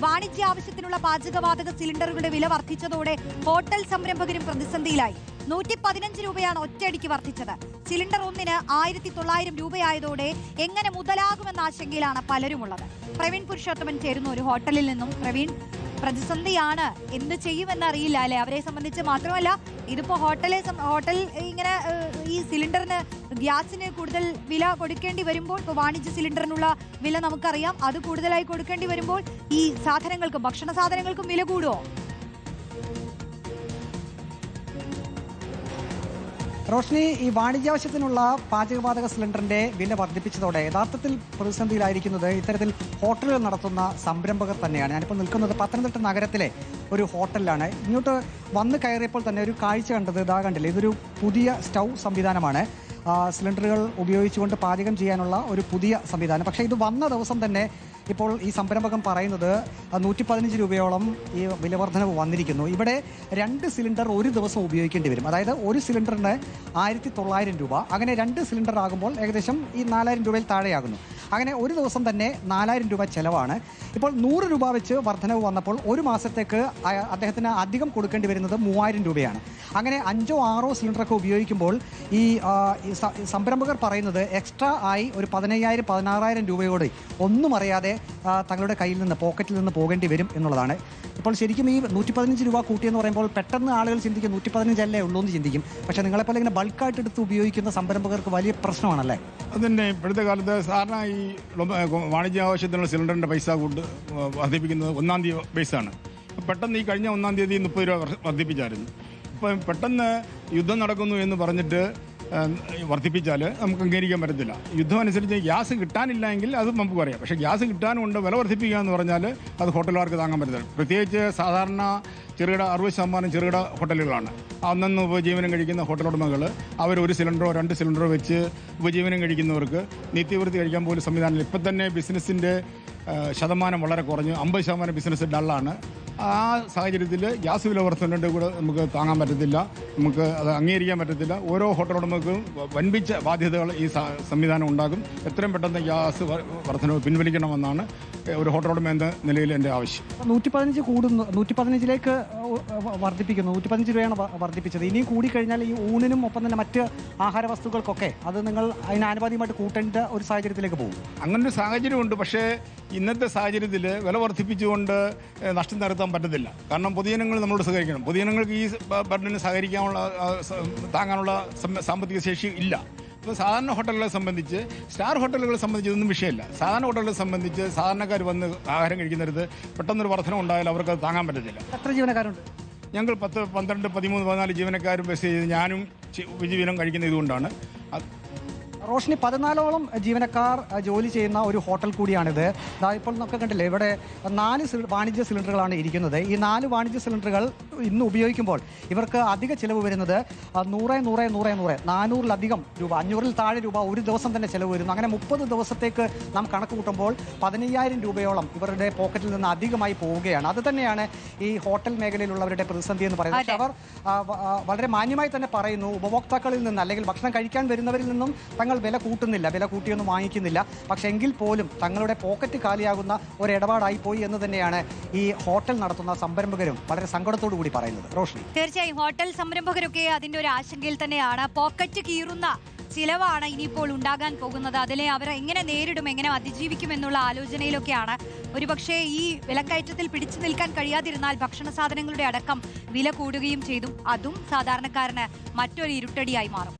വാണിജ്യ ആവശ്യത്തിനുള്ള പാചകവാതക സിലിണ്ടറുകളുടെ വില വർദ്ധിച്ചതോടെ ഹോട്ടൽ സംരംഭകരും പ്രതിസന്ധിയിലായി. 115 രൂപയാണ് ഒറ്റയടിക്ക് വർദ്ധിച്ചത്. സിലിണ്ടർ ഒന്നിന് 1900 രൂപയായതോടെ എങ്ങനെ മുതലാകുമെന്ന ആശങ്കയിലാണ് പലരുമുള്ളത്. പ്രവീൺ പുരുഷോത്തമൻ ചേരുന്നു ഒരു ഹോട്ടലിൽ നിന്നും. പ്രവീൺ, പ്രതിസന്ധിയാണ്, എന്ത് ചെയ്യുമെന്ന് അറിയില്ല അല്ലെ? അവരെ സംബന്ധിച്ച് മാത്രമല്ല, ഇതിപ്പോ ഹോട്ടൽ ഇങ്ങനെ ഈ സിലിണ്ടറിന്, ഗ്യാസിന് കൂടുതൽ വില കൊടുക്കേണ്ടി വരുമ്പോൾ, ഇപ്പോൾ വാണിജ്യ സിലിണ്ടറിനുള്ള വില നമുക്കറിയാം, അത് കൂടുതലായി കൊടുക്കേണ്ടി വരുമ്പോൾ ഈ സാധനങ്ങൾക്കും ഭക്ഷണ സാധനങ്ങൾക്കും വില കൂടുമോ? റോഷ്നി, ഈ വാണിജ്യാവശ്യത്തിനുള്ള പാചകവാതക സിലിണ്ടറിന്റെ വില വർദ്ധിപ്പിച്ചതോടെ യഥാർത്ഥത്തിൽ പ്രതിസന്ധിയിലായിരിക്കുന്നത് ഇത്തരത്തിൽ ഹോട്ടലുകൾ നടത്തുന്ന സംരംഭകർ തന്നെയാണ്. ഞാനിപ്പോൾ നിൽക്കുന്നത് പത്തനംതിട്ട നഗരത്തിലെ ഒരു ഹോട്ടലിലാണ്. ഇങ്ങോട്ട് വന്ന് കയറിയപ്പോൾ തന്നെ ഒരു കാഴ്ച കണ്ടത് ഇതാ കണ്ടില്ലേ, ഇതൊരു പുതിയ സ്റ്റൗ സംവിധാനമാണ്. സിലിണ്ടറുകൾ ഉപയോഗിച്ചുകൊണ്ട് പാചകം ചെയ്യാനുള്ള ഒരു പുതിയ സംവിധാനം. പക്ഷേ ഇത് വന്ന ദിവസം തന്നെ ഇപ്പോൾ ഈ സംരംഭകൻ പറയുന്നത് 115 രൂപയോളം ഈ വിലവർദ്ധനവ് വന്നിരിക്കുന്നു. ഇവിടെ 2 സിലിണ്ടർ ഒരു ദിവസം ഉപയോഗിക്കേണ്ടി വരും. അതായത് ഒരു സിലിണ്ടറിന് 1900 രൂപ. അങ്ങനെ 2 സിലിണ്ടർ ആകുമ്പോൾ ഏകദേശം ഈ 4000 രൂപയിൽ താഴെയാകുന്നു. അങ്ങനെ ഒരു ദിവസം തന്നെ 4000 രൂപ ചെലവാണ്. ഇപ്പോൾ 100 രൂപ വെച്ച് വർധനവ് വന്നപ്പോൾ ഒരു മാസത്തേക്ക് അദ്ദേഹത്തിന് അധികം കൊടുക്കേണ്ടി വരുന്നത് 3000 രൂപയാണ്. അങ്ങനെ 5ഓ 6ഓ സിലിണ്ടറൊക്കെ ഉപയോഗിക്കുമ്പോൾ ഈ സംരംഭകർ പറയുന്നത് എക്സ്ട്രാ ആയി ഒരു 15000 16000 രൂപയോട് ഒന്നും അറിയാതെ തങ്ങളുടെ കയ്യിൽ നിന്ന്, പോക്കറ്റിൽ നിന്ന് പോകേണ്ടി വരും എന്നുള്ളതാണ്. ഇപ്പോൾ ശരിക്കും ഈ 115 രൂപ കൂട്ടിയെന്ന് പറയുമ്പോൾ പെട്ടെന്ന് ആളുകൾ ചിന്തിക്കും 115 അല്ലേ ഉള്ളൂ എന്ന് ചിന്തിക്കും. പക്ഷേ നിങ്ങളെപ്പോലെ ഇങ്ങനെ ബൾക്കായിട്ട് എടുത്ത് ഉപയോഗിക്കുന്ന സംരംഭകർക്ക് വലിയ പ്രശ്നമാണല്ലേ? അതുതന്നെ ഇപ്പോഴത്തെ കാലത്ത് സാധാരണ ഈ വാണിജ്യ ആവശ്യത്തിനുള്ള സിലിണ്ടറിൻ്റെ പൈസ വർദ്ധിപ്പിക്കുന്നത് 1-ാം തീയതി ബേസാണ്. പെട്ടെന്ന് ഈ കഴിഞ്ഞ 1-ാം തീയതി 30 രൂപ വർദ്ധിപ്പിച്ചായിരുന്നു. ഇപ്പം പെട്ടെന്ന് യുദ്ധം നടക്കുന്നു എന്ന് പറഞ്ഞിട്ട് വർദ്ധിപ്പിച്ചാൽ നമുക്ക് അംഗീകരിക്കാൻ പറ്റത്തില്ല. യുദ്ധം അനുസരിച്ച് ഗ്യാസ് കിട്ടാനില്ല എങ്കിൽ അത് നമുക്ക് പറയാം. പക്ഷേ ഗ്യാസ് കിട്ടാനുണ്ട്, വില വർദ്ധിപ്പിക്കുക എന്ന് പറഞ്ഞാൽ അത് ഹോട്ടലുകാർക്ക് താങ്ങാൻ പറ്റത്തില്ല. പ്രത്യേകിച്ച് സാധാരണ ചെറുകിട 60% ചെറുകിട ഹോട്ടലുകളാണ്. അന്നന്ന് ഉപജീവനം കഴിക്കുന്ന ഹോട്ടൽ ഉടമകൾ അവർ 1 സിലിണ്ടറോ 2 സിലിണ്ടറോ വെച്ച് ഉപജീവനം കഴിക്കുന്നവർക്ക് നിത്യവൃത്തി കഴിക്കാൻ പോലും സംവിധാനമില്ല. ഇപ്പം തന്നെ ബിസിനസ്സിൻ്റെ ശതമാനം വളരെ കുറഞ്ഞു, 50% ബിസിനസ് ഡള്ളാണ്. ആ സാഹചര്യത്തിൽ ഗ്യാസ് വില വർധനയുടെ കൂടെ നമുക്ക് താങ്ങാൻ പറ്റത്തില്ല, നമുക്ക് അത് അംഗീകരിക്കാൻ പറ്റത്തില്ല. ഓരോ ഹോട്ടൽ ഉടമകൾക്കും വൻപിച്ച ബാധ്യതകൾ ഈ സംവിധാനം ഉണ്ടാകും. എത്രയും പെട്ടെന്ന് ഗ്യാസ് വർധന പിൻവലിക്കണമെന്നാണ് ഒരു ഹോട്ടൽ ഉടമ എന്ന നിലയിൽ എൻ്റെ ആവശ്യം. 115 കൂടുന്നു, 115ലേക്ക് വർദ്ധിപ്പിക്കുന്നു. 115 രൂപയാണ് വർദ്ധിപ്പിച്ചത്. ഇനിയും കൂടിക്കഴിഞ്ഞാൽ ഈ ഊണിനും ഒപ്പം തന്നെ മറ്റ് ആഹാര വസ്തുക്കൾക്കൊക്കെ അത് നിങ്ങൾ അതിന് ആനുപാതികമായിട്ട് കൂട്ടേണ്ട ഒരു സാഹചര്യത്തിലേക്ക് പോകും. അങ്ങനൊരു സാഹചര്യമുണ്ട്. പക്ഷേ ഇന്നത്തെ സാഹചര്യത്തിൽ വില വർദ്ധിപ്പിച്ചുകൊണ്ട് നഷ്ടം നികത്താൻ പറ്റത്തില്ല. കാരണം പൊതുജനങ്ങൾ നമ്മളോട് സഹകരിക്കണം. പൊതുജനങ്ങൾക്ക് ഈ ബർഡന് സഹകരിക്കാനുള്ള താങ്ങാനുള്ള സാമ്പത്തിക ശേഷി ഇല്ല. ഇപ്പോൾ സാധാരണ ഹോട്ടലുകളെ സംബന്ധിച്ച്, സ്റ്റാർ ഹോട്ടലുകളെ സംബന്ധിച്ച് ഇതൊന്നും വിഷയമില്ല. സാധാരണ ഹോട്ടലുകളെ സംബന്ധിച്ച് സാധാരണക്കാർ വന്ന് ആഹാരം കഴിക്കുന്നിടത്ത് പെട്ടെന്നൊരു വർധന ഉണ്ടായാൽ അവർക്ക് അത് താങ്ങാൻ പറ്റത്തില്ല. എത്ര ജീവനക്കാരുണ്ട്? ഞങ്ങൾ 10, 12, 13, 14 ജീവനക്കാരും ബസ് ചെയ്ത് ഞാനും ഉപജീവനം കഴിക്കുന്ന ഇതുകൊണ്ടാണ്. റോഷ്നി, 14ഓളം ജീവനക്കാർ ജോലി ചെയ്യുന്ന ഒരു ഹോട്ടൽ കൂടിയാണിത്. ഇപ്പോൾ നമുക്ക് കണ്ടില്ലേ, ഇവിടെ 4 വാണിജ്യ സിലിണ്ടറുകളാണ് ഇരിക്കുന്നത്. ഈ 4 വാണിജ്യ സിലിണ്ടറുകൾ ഇന്ന് ഉപയോഗിക്കുമ്പോൾ ഇവർക്ക് അധിക ചിലവ് വരുന്നത് 400-ിലധികം രൂപ, 500-ൽ താഴെ രൂപ ഒരു ദിവസം തന്നെ ചിലവ് വരുന്നു. അങ്ങനെ 30 ദിവസത്തേക്ക് നാം കണക്ക് കൂട്ടുമ്പോൾ 15000 രൂപയോളം ഇവരുടെ പോക്കറ്റിൽ നിന്ന് അധികമായി പോവുകയാണ്. അത് തന്നെയാണ് ഈ ഹോട്ടൽ മേഖലയിലുള്ളവരുടെ പ്രതിസന്ധി എന്ന് പറയുന്നത്. പക്ഷേ അവർ വളരെ മാന്യമായി തന്നെ പറയുന്നു, ഉപഭോക്താക്കളിൽ നിന്ന് അല്ലെങ്കിൽ ഭക്ഷണം കഴിക്കാൻ വരുന്നവരിൽ നിന്നും വില കൂട്ടുന്നില്ല, വില കൂട്ടിയൊന്നും വാങ്ങിക്കുന്നില്ല. പക്ഷെ എങ്കിൽ പോലും തങ്ങളുടെ പോക്കറ്റ് കാലിയാകുന്ന ഒരു ഇടപാടായി പോയി എന്ന് തന്നെയാണ് ഈ ഹോട്ടൽ നടത്തുന്ന സംരംഭകരും വളരെ സങ്കടത്തോടു കൂടി പറയുന്നത്. റോഷ്നി, തീർച്ചയായും ഹോട്ടൽ സംരംഭകരൊക്കെ അതിന്റെ ഒരു ആശങ്കയിൽ തന്നെയാണ്. പോക്കറ്റ് കീറുന്ന ചിലവാണ് ഇനിയിപ്പോൾ ഉണ്ടാകാൻ പോകുന്നത്. അതിനെ അവർ എങ്ങനെ നേരിടും, എങ്ങനെ അതിജീവിക്കും എന്നുള്ള ആലോചനയിലൊക്കെയാണ്. ഒരുപക്ഷെ ഈ വിലക്കയറ്റത്തിൽ പിടിച്ചു നിൽക്കാൻ കഴിയാതിരുന്നാൽ ഭക്ഷണ സാധനങ്ങളുടെ അടക്കം വില കൂടുകയും ചെയ്തു. അതും സാധാരണക്കാരന് മറ്റൊരു ഇരുട്ടടിയായി മാറും.